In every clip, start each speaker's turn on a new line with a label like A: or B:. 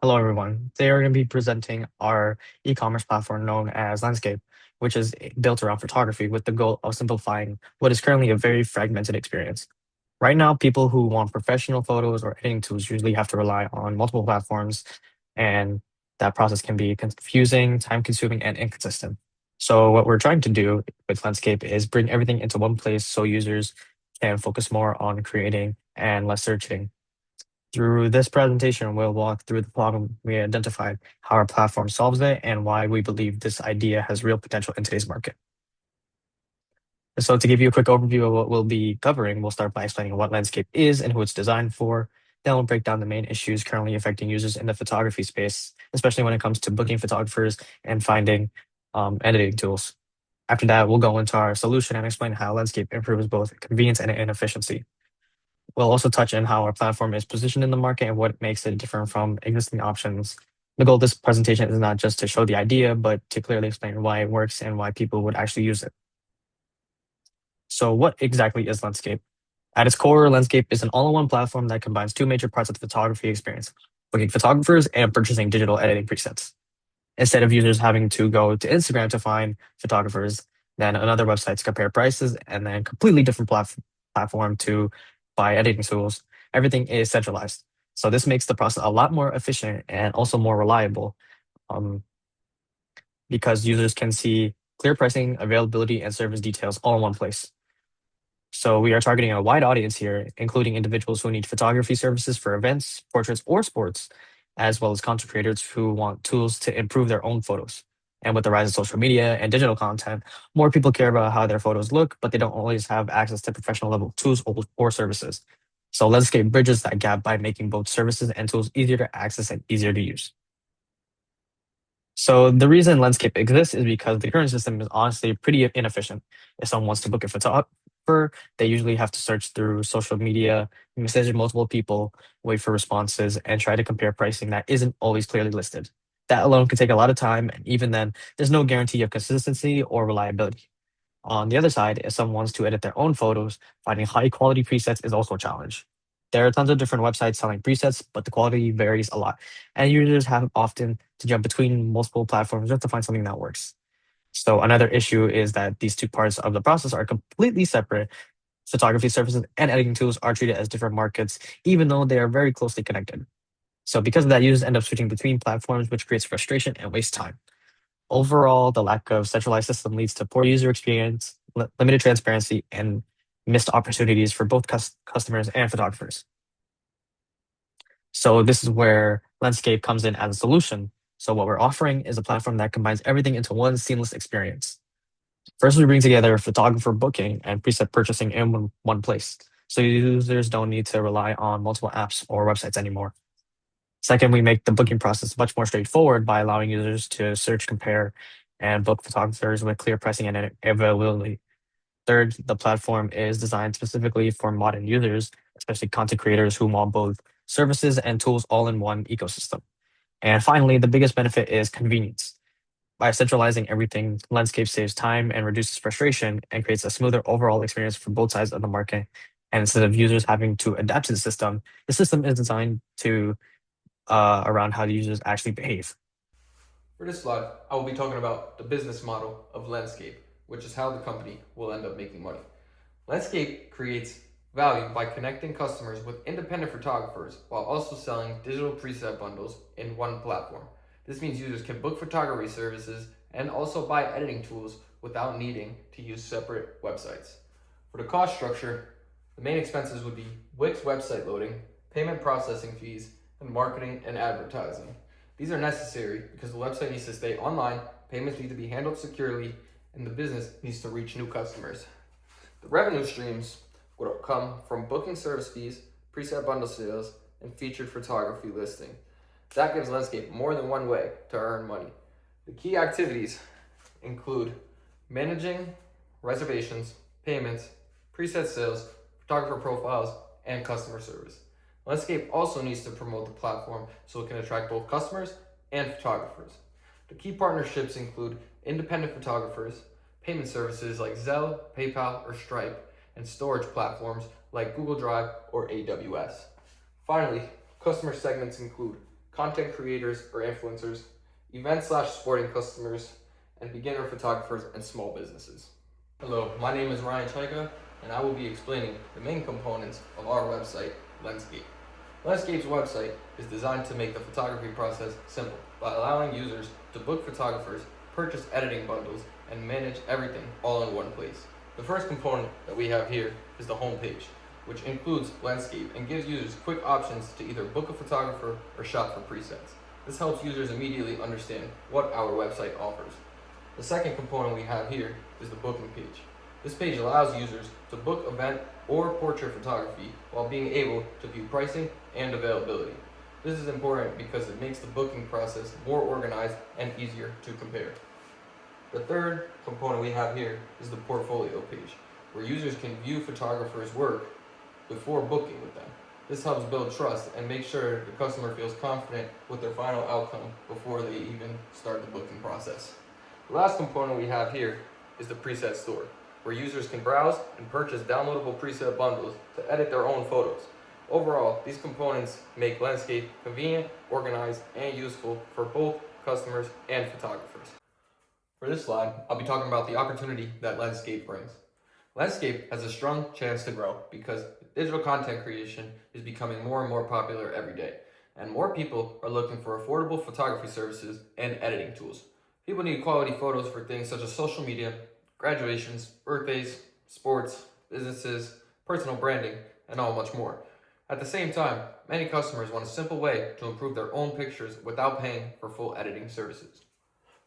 A: Hello, everyone. Today we're going to be presenting our e-commerce platform known as LenScape, which is built around photography with the goal of simplifying what is currently a very fragmented experience. Right now, people who want professional photos or editing tools usually have to rely on multiple platforms, and that process can be confusing, time-consuming, and inconsistent. So what we're trying to do with LenScape is bring everything into one place so users can focus more on creating and less searching. Through this presentation, we'll walk through the problem we identified, how our platform solves it, and why we believe this idea has real potential in today's market. So to give you a quick overview of what we'll be covering, we'll start by explaining what LenScape is and who it's designed for. Then we'll break down the main issues currently affecting users in the photography space, especially when it comes to booking photographers and finding editing tools. After that, we'll go into our solution and explain how LenScape improves both convenience and efficiency. We'll also touch on how our platform is positioned in the market and what makes it different from existing options. The goal of this presentation is not just to show the idea, but to clearly explain why it works and why people would actually use it. So what exactly is LenScape? At its core, LenScape is an all-in-one platform that combines two major parts of the photography experience, booking photographers and purchasing digital editing presets. Instead of users having to go to Instagram to find photographers, then another website to compare prices, and then completely different platform to buy editing tools, everything is centralized. So this makes the process a lot more efficient and also more reliable, um, because users can see clear pricing, availability, and service details all in one place. So we are targeting a wide audience here, including individuals who need photography services for events, portraits, or sports, as well as content creators who want tools to improve their own photos. And with the rise of social media and digital content, more people care about how their photos look, but they don't always have access to professional level tools or services. So Landscape bridges that gap by making both services and tools easier to access and easier to use. So the reason Lenscape exists is because the current system is honestly pretty inefficient. If someone wants to book a photographer, they usually have to search through social media, message multiple people, wait for responses, and try to compare pricing that isn't always clearly listed. That alone can take a lot of time, and even then, there's no guarantee of consistency or reliability. On the other side, if someone wants to edit their own photos, finding high quality presets is also a challenge. There are tons of different websites selling presets, but the quality varies a lot, and users have often to jump between multiple platforms just to find something that works. So another issue is that these two parts of the process are completely separate. Photography services and editing tools are treated as different markets, even though they are very closely connected. So because of that, users end up switching between platforms, which creates frustration and wastes time. Overall, the lack of centralized system leads to poor user experience, limited transparency, and missed opportunities for both customers and photographers. So this is where Landscape comes in as a solution. So what we're offering is a platform that combines everything into one seamless experience. First, we bring together photographer booking and preset purchasing in one place. So users don't need to rely on multiple apps or websites anymore. Second, we make the booking process much more straightforward by allowing users to search, compare, and book photographers with clear pricing and availability. Third, the platform is designed specifically for modern users, especially content creators who want both services and tools all in one ecosystem. And finally, the biggest benefit is convenience. By centralizing everything, Landscape saves time and reduces frustration and creates a smoother overall experience for both sides of the market. And instead of users having to adapt to the system is designed to around how the users actually behave.
B: For this slide, I will be talking about the business model of LenScape, which is how the company will end up making money. LenScape creates value by connecting customers with independent photographers while also selling digital preset bundles in one platform. This means users can book photography services and also buy editing tools without needing to use separate websites. For the cost structure, the main expenses would be Wix website loading, payment processing fees, and marketing and advertising. These are necessary because the website needs to stay online, payments need to be handled securely, and the business needs to reach new customers. The revenue streams would come from booking service fees, preset bundle sales, and featured photography listing. That gives Lenscape more than one way to earn money. The key activities include managing reservations, payments, preset sales, photographer profiles, and customer service. Lenscape also needs to promote the platform so it can attract both customers and photographers. The key partnerships include independent photographers, payment services like Zelle, PayPal, or Stripe, and storage platforms like Google Drive or AWS. Finally, customer segments include content creators or influencers, event/sporting customers, and beginner photographers and small businesses. Hello, my name is Ryan Chaika, and I will be explaining the main components of our website, LenScape. LenScape's website is designed to make the photography process simple by allowing users to book photographers, purchase editing bundles, and manage everything all in one place. The first component that we have here is the home page, which includes LenScape and gives users quick options to either book a photographer or shop for presets. This helps users immediately understand what our website offers. The second component we have here is the booking page. This page allows users to book event or portrait photography while being able to view pricing and availability. This is important because it makes the booking process more organized and easier to compare. The third component we have here is the portfolio page, where users can view photographers' work before booking with them. This helps build trust and make sure the customer feels confident with their final outcome before they even start the booking process. The last component we have here is the preset store, where users can browse and purchase downloadable preset bundles to edit their own photos. Overall, these components make LenScape convenient, organized, and useful for both customers and photographers. For this slide, I'll be talking about the opportunity that LenScape brings. LenScape has a strong chance to grow because digital content creation is becoming more and more popular every day, and more people are looking for affordable photography services and editing tools. People need quality photos for things such as social media, graduations, birthdays, sports, businesses, personal branding, and all much more. At the same time, many customers want a simple way to improve their own pictures without paying for full editing services.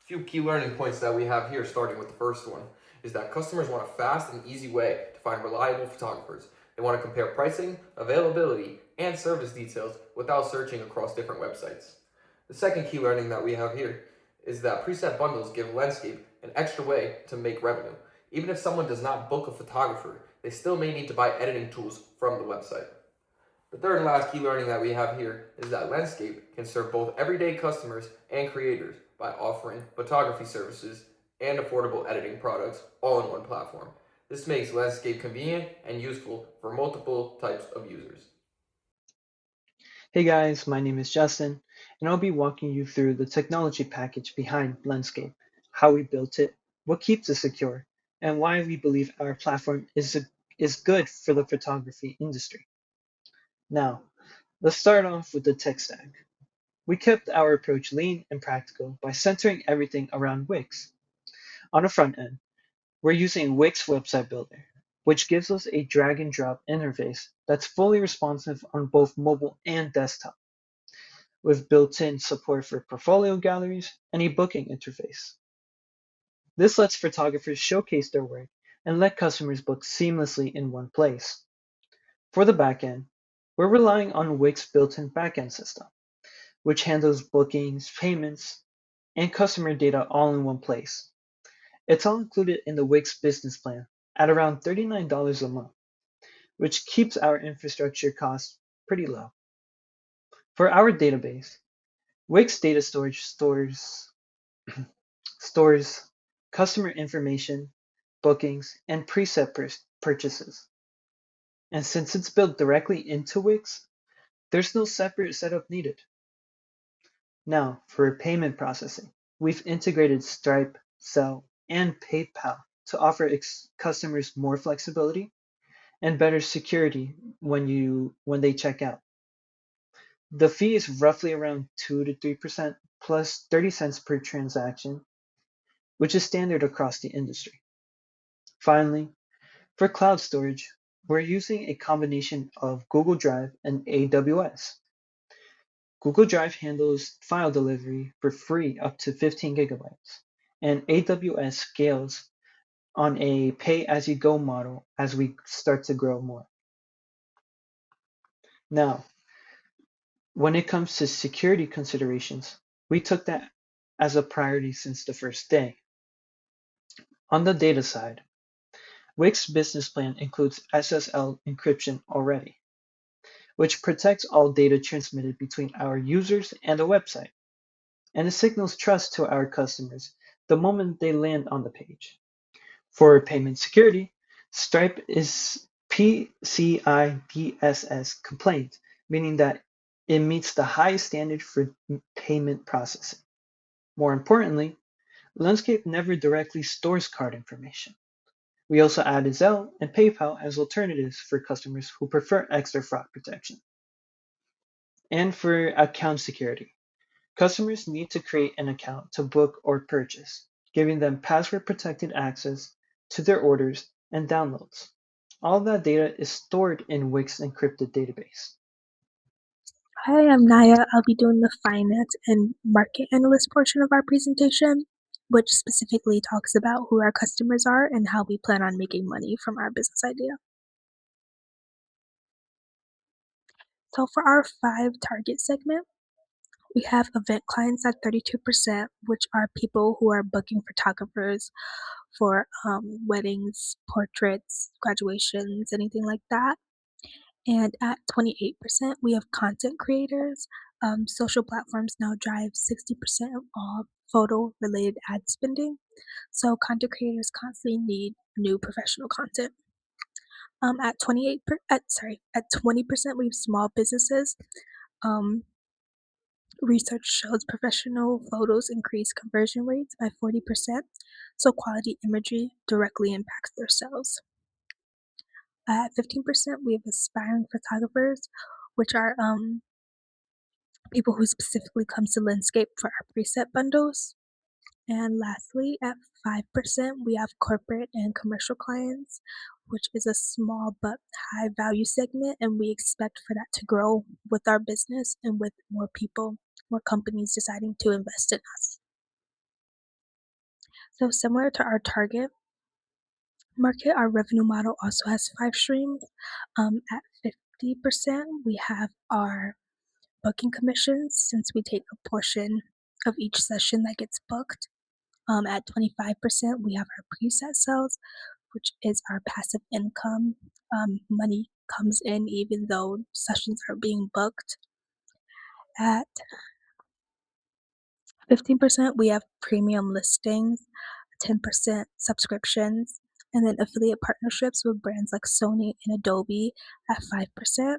B: A few key learning points that we have here, starting with the first one, is that customers want a fast and easy way to find reliable photographers. They want to compare pricing, availability, and service details without searching across different websites. The second key learning that we have here is that preset bundles give LenScape an extra way to make revenue. Even if someone does not book a photographer, they still may need to buy editing tools from the website. The third and last key learning that we have here is that LenScape can serve both everyday customers and creators by offering photography services and affordable editing products all in one platform. This makes LenScape convenient and useful for multiple types of users.
C: Hey guys, my name is Justin, and I'll be walking you through the technology package behind LenScape, how we built it, what keeps it secure, and why we believe our platform is good for the photography industry. Now, let's start off with the tech stack. We kept our approach lean and practical by centering everything around Wix. On the front end, we're using Wix Website Builder, which gives us a drag and drop interface that's fully responsive on both mobile and desktop, with built-in support for portfolio galleries and a booking interface. This lets photographers showcase their work and let customers book seamlessly in one place. For the backend, we're relying on Wix built-in backend system, which handles bookings, payments, and customer data all in one place. It's all included in the Wix business plan at around $39 a month, which keeps our infrastructure costs pretty low. For our database, Wix data storage stores customer information, bookings, and preset purchases. And since it's built directly into Wix, there's no separate setup needed. Now, for payment processing, we've integrated Stripe, Zelle, and PayPal to offer customers more flexibility and better security when they check out. The fee is roughly around 2 to 3% plus 30 cents per transaction, which is standard across the industry. Finally, for cloud storage, we're using a combination of Google Drive and AWS. Google Drive handles file delivery for free up to 15 gigabytes, and AWS scales on a pay-as-you-go model as we start to grow more. Now, when it comes to security considerations, we took that as a priority since the first day. On the data side, Wix business plan includes SSL encryption already, which protects all data transmitted between our users and the website, and it signals trust to our customers the moment they land on the page. For payment security, Stripe is PCI DSS compliant, meaning that It meets the highest standard for payment processing. More importantly, Landscape never directly stores card information. We also added Zelle and PayPal as alternatives for customers who prefer extra fraud protection. And for account security, customers need to create an account to book or purchase, giving them password protected access to their orders and downloads. All that data is stored in Wix encrypted database.
D: Hi, I'm Naya. I'll be doing the finance and market analyst portion of our presentation, which specifically talks about who our customers are and how we plan on making money from our business idea. So for our 5 target segment, we have event clients at 32%, which are people who are booking photographers for weddings, portraits, graduations, anything like that. And at 28%, we have content creators. Social platforms now drive 60% of all photo related ad spending. So content creators constantly need new professional content. At 28 per, at 20%, we have small businesses. Um, Research shows professional photos increase conversion rates by 40%. So quality imagery directly impacts their sales. At 15%, we have aspiring photographers, which are people who specifically comes to Landscape for our preset bundles. And lastly, at 5%, we have corporate and commercial clients, which is a small but high value segment, and we expect for that to grow with our business and with more people, more companies deciding to invest in us. So similar to our target market, our revenue model also has 5 streams. At 50%, we have our booking commissions since we take a portion of each session that gets booked. At 25%, we have our preset sales, which is our passive income. Money comes in even though sessions are being booked. At 15%, we have premium listings, 10% subscriptions, and then affiliate partnerships with brands like Sony and Adobe at 5%.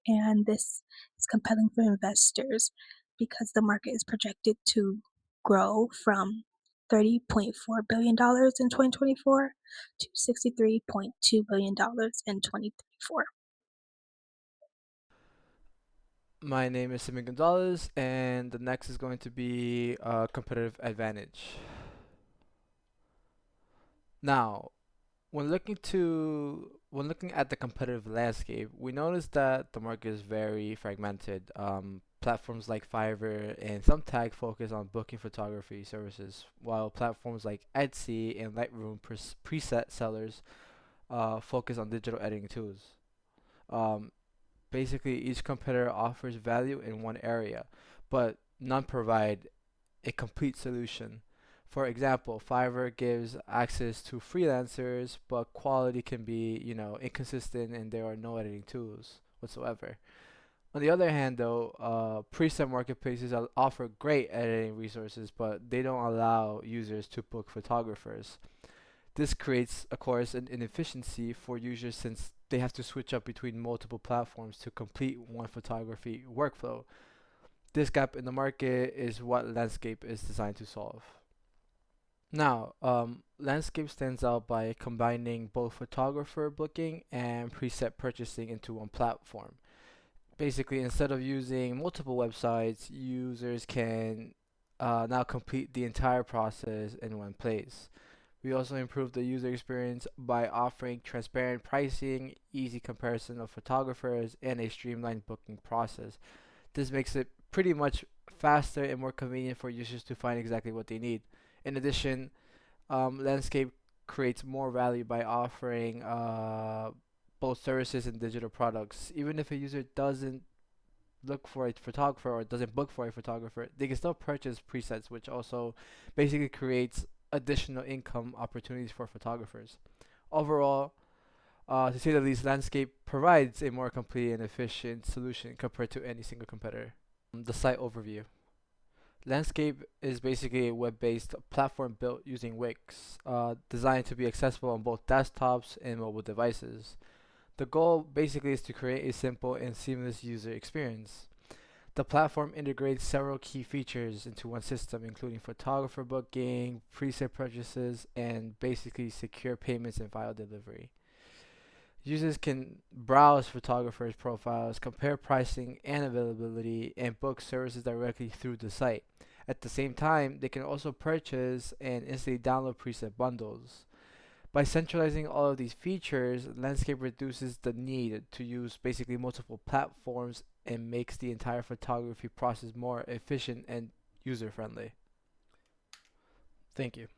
D: And this is compelling for investors because the market is projected to grow from $30.4 billion in 2024 to $63.2 billion in 2034.
E: My name is Simon Gonzalez, and the next is going to be competitive advantage. Now, when looking at the competitive landscape, we notice that the market is very fragmented. Platforms like Fiverr and Thumbtack focus on booking photography services, while platforms like Etsy and Lightroom preset sellers focus on digital editing tools. Um, Basically, each competitor offers value in one area, but none provide a complete solution. For example, Fiverr gives access to freelancers, but quality can be, inconsistent and there are no editing tools whatsoever. On the other hand, though, preset marketplaces offer great editing resources, but they don't allow users to book photographers. This creates, of course, an inefficiency for users since they have to switch up between multiple platforms to complete one photography workflow. This gap in the market is what Landscape is designed to solve. Now, Landscape stands out by combining both photographer booking and preset purchasing into one platform. Basically, instead of using multiple websites, users can now complete the entire process in one place. We also improve the user experience by offering transparent pricing, easy comparison of photographers, and a streamlined booking process. This makes it pretty much faster and more convenient for users to find exactly what they need. In addition, Landscape creates more value by offering both services and digital products. Even if a user doesn't look for a photographer or doesn't book for a photographer, they can still purchase presets, which also basically creates additional income opportunities for photographers. Overall, to say the least, Landscape provides a more complete and efficient solution compared to any single competitor. The site overview. Landscape is basically a web-based platform built using Wix, designed to be accessible on both desktops and mobile devices. The goal basically is to create a simple and seamless user experience. The platform integrates several key features into one system, including photographer booking, preset purchases, and basically secure payments and file delivery. Users can browse photographers' profiles, compare pricing and availability, and book services directly through the site. At the same time, they can also purchase and instantly download preset bundles. By centralizing all of these features, Landscape reduces the need to use basically multiple platforms and makes the entire photography process more efficient and user friendly. Thank you.